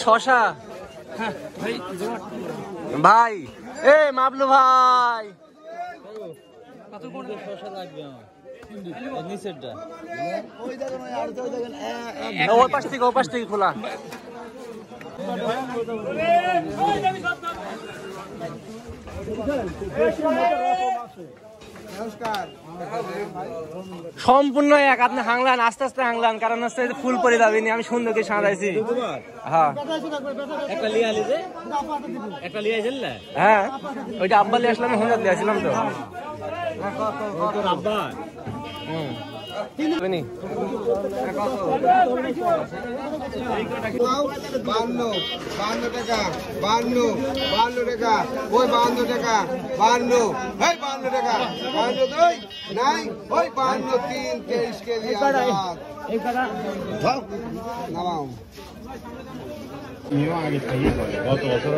শশা ভাই, এ মাবলু ভাই, শশা লাগবে আমার নিচেরটা, ওই পাশ থেকে খোলা। সম্পূর্ণ এক, আপনি হাংলান, আস্তে আস্তে হাংলান, কারণ হচ্ছে ফুল পরে যাবেনি, আমি সুন্দরকে সাজাইছি। হ্যাঁ হ্যাঁ, ওইটা আব্বা লিয়ে আসলাম, হুঁজার দিয়ে আসলাম তো। আগে খাইয়ে গত বছর